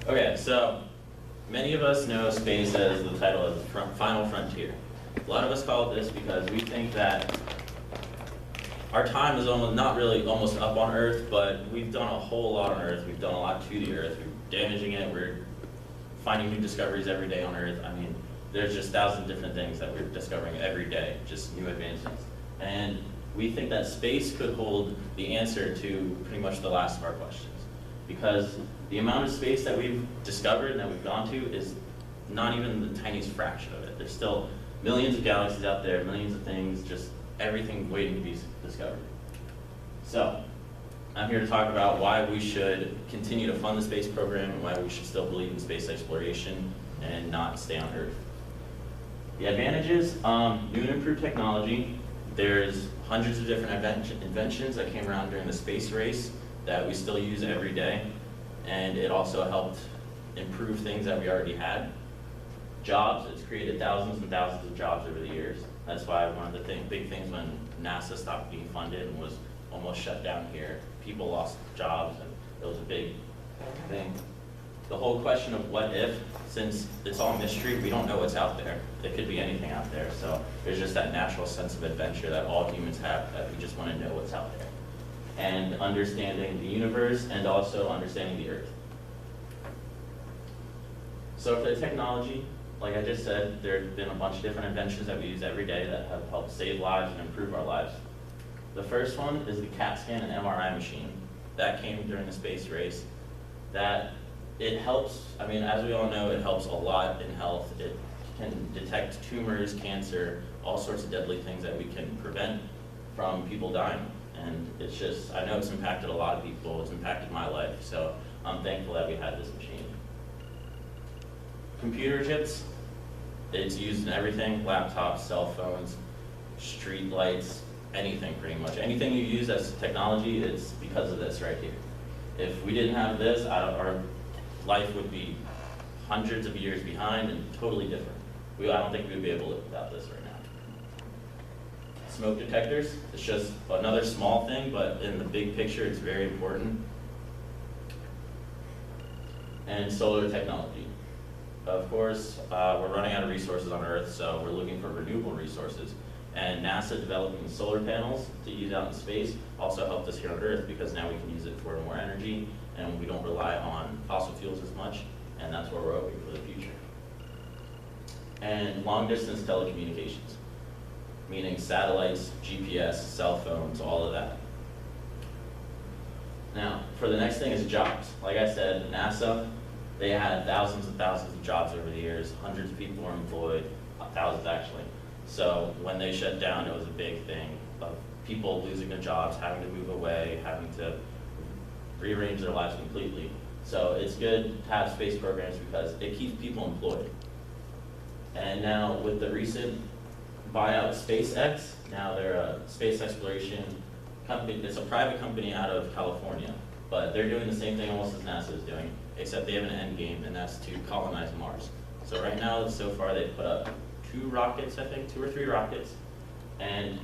Okay, so many of us know space as the title of the final frontier. A lot of us call it this because we think that our time is almost up on Earth, but we've done a whole lot on Earth. We've done a lot to the Earth. We're damaging it. We're finding new discoveries every day on Earth. I mean, there's just thousands of different things that we're discovering every day, just new advancements. And we think that space could hold the answer to pretty much the last of our questions. Because the amount of space that we've discovered and that we've gone to is not even the tiniest fraction of it. There's still millions of galaxies out there, millions of things, just everything waiting to be discovered. So, I'm here to talk about why we should continue to fund the space program and why we should still believe in space exploration and not stay on Earth. The advantages, new and improved technology. There's hundreds of different inventions that came around during the space race that we still use every day, and it also helped improve things that we already had. Jobs, it's created thousands and thousands of jobs over the years. That's why one of the big things when NASA stopped being funded and was almost shut down here, people lost jobs, and it was a big thing. The whole question of what if, since it's all mystery, we don't know what's out there. There could be anything out there, so there's just that natural sense of adventure that all humans have, that we just want to know what's out there. And understanding the universe and also understanding the Earth. So for the technology, like I just said, there have been a bunch of different inventions that we use every day that have helped save lives and improve our lives. The first one is the CAT scan and MRI machine. That came during the space race. That it helps, I mean, as we all know, it helps a lot in health. It can detect tumors, cancer, all sorts of deadly things that we can prevent from people dying. And it's just, I know it's impacted a lot of people, it's impacted my life, so I'm thankful that we had this machine. Computer chips, it's used in everything, laptops, cell phones, street lights, anything pretty much. Anything you use as technology, it's because of this right here. If we didn't have this, our life would be hundreds of years behind and totally different. I don't think we would be able to live without this right now. Smoke detectors, it's just another small thing, but in the big picture, it's very important. And solar technology. Of course, we're running out of resources on Earth, so we're looking for renewable resources. And NASA developing solar panels to use out in space also helped us here on Earth because now we can use it for more energy and we don't rely on fossil fuels as much, and that's where we're hoping for the future. And long distance telecommunications, meaning satellites, GPS, cell phones, all of that. Now, for the next thing is jobs. Like I said, NASA, they had thousands and thousands of jobs over the years. Hundreds of people were employed, thousands actually. So when they shut down, it was a big thing of people losing their jobs, having to move away, having to rearrange their lives completely. So it's good to have space programs because it keeps people employed. And now with the recent buyout of SpaceX, now they're a space exploration company. It's a private company out of California, but they're doing the same thing almost as NASA is doing, except they have an end game, and that's to colonize Mars. So right now, so far, they've put up 2 rockets, I think, 2 or 3 rockets, and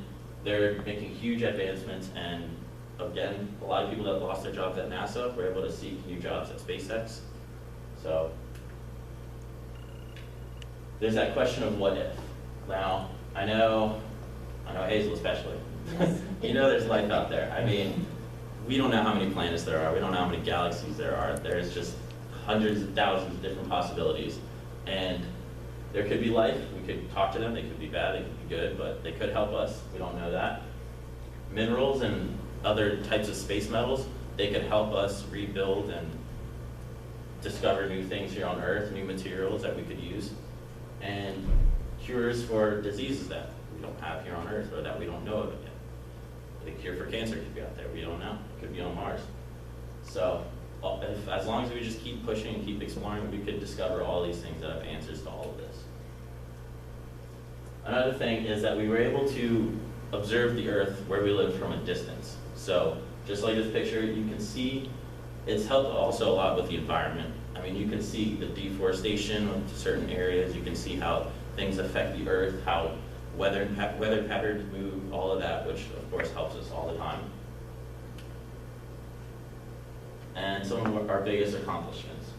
they're making huge advancements. And again, a lot of people that lost their jobs at NASA were able to seek new jobs at SpaceX. So there's that question of what if. Now, I know Hazel especially, you know there's life out there. I mean, we don't know how many planets there are, we don't know how many galaxies there are. There's just hundreds of thousands of different possibilities. And there could be life, we could talk to them, they could be bad, they could be good, but they could help us, we don't know that. Minerals and other types of space metals, they could help us rebuild and discover new things here on Earth, new materials that we could use, and cures for diseases that we don't have here on Earth or that we don't know of yet. The cure for cancer could be out there, we don't know, it could be on Mars. So, as long as we just keep pushing and keep exploring, we could discover all these things that have answers to all of this. Another thing is that we were able to observe the Earth where we live from a distance. So, just like this picture, you can see it's helped also a lot with the environment. I mean, you can see the deforestation of certain areas, you can see how things affect the Earth, how weather patterns move, all of that, which of course helps us all the time. And some of our biggest accomplishments.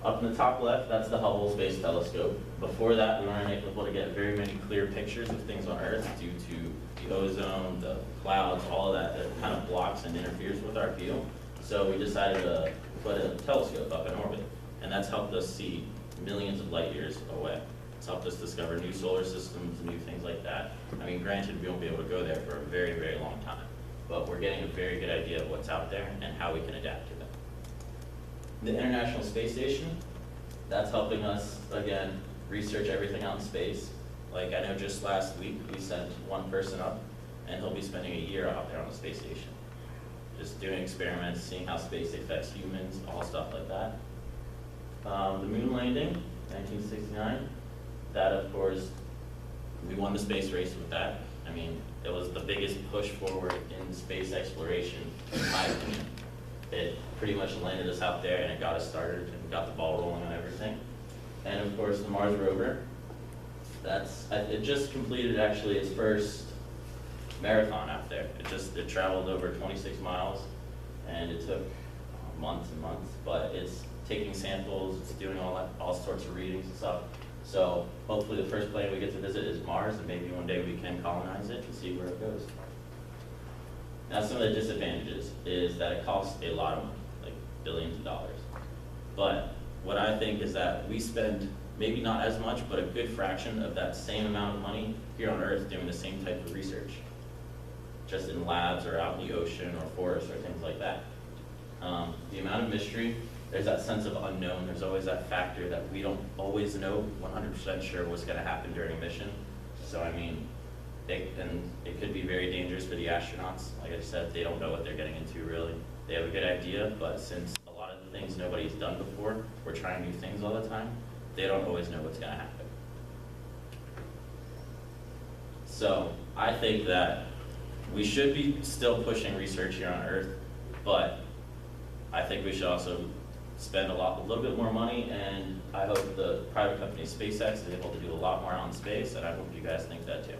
Up in the top left, that's the Hubble Space Telescope. Before that, we weren't able to get very many clear pictures of things on Earth due to the ozone, the clouds, all of that that kind of blocks and interferes with our view. So we decided to put a telescope up in orbit, and that's helped us see millions of light years away. It's helped us discover new solar systems, new things like that. I mean, granted, we won't be able to go there for a very, very long time, but we're getting a very good idea of what's out there and how we can adapt to it. The International Space Station, that's helping us, again, research everything out in space. Like, I know just last week, we sent one person up, and he'll be spending a year out there on the space station. Just doing experiments, seeing how space affects humans, all stuff like that. The moon landing, 1969, that, of course, we won the space race with that. I mean, it was the biggest push forward in space exploration, in my opinion. It pretty much landed us out there, and it got us started, and got the ball rolling on everything. And of course, the Mars rover, it just completed actually its first marathon out there. It traveled over 26 miles, and it took months and months, but it's taking samples, it's doing all sorts of readings and stuff. So hopefully the first planet we get to visit is Mars, and maybe one day we can colonize it and see where it goes. Now, some of the disadvantages is that it costs a lot of money, like billions of dollars. But what I think is that we spend maybe not as much, but a good fraction of that same amount of money here on Earth doing the same type of research, just in labs or out in the ocean or forests or things like that. The amount of mystery, there's that sense of unknown. There's always that factor that we don't always know 100% sure what's going to happen during a mission. So, I mean, it could be very dangerous for the astronauts. Like I said, they don't know what they're getting into, really. They have a good idea, but since a lot of the things nobody's done before, we're trying new things all the time, they don't always know what's going to happen. So I think that we should be still pushing research here on Earth, but I think we should also spend a little bit more money, and I hope the private company SpaceX is able to do a lot more out in space, and I hope you guys think that too.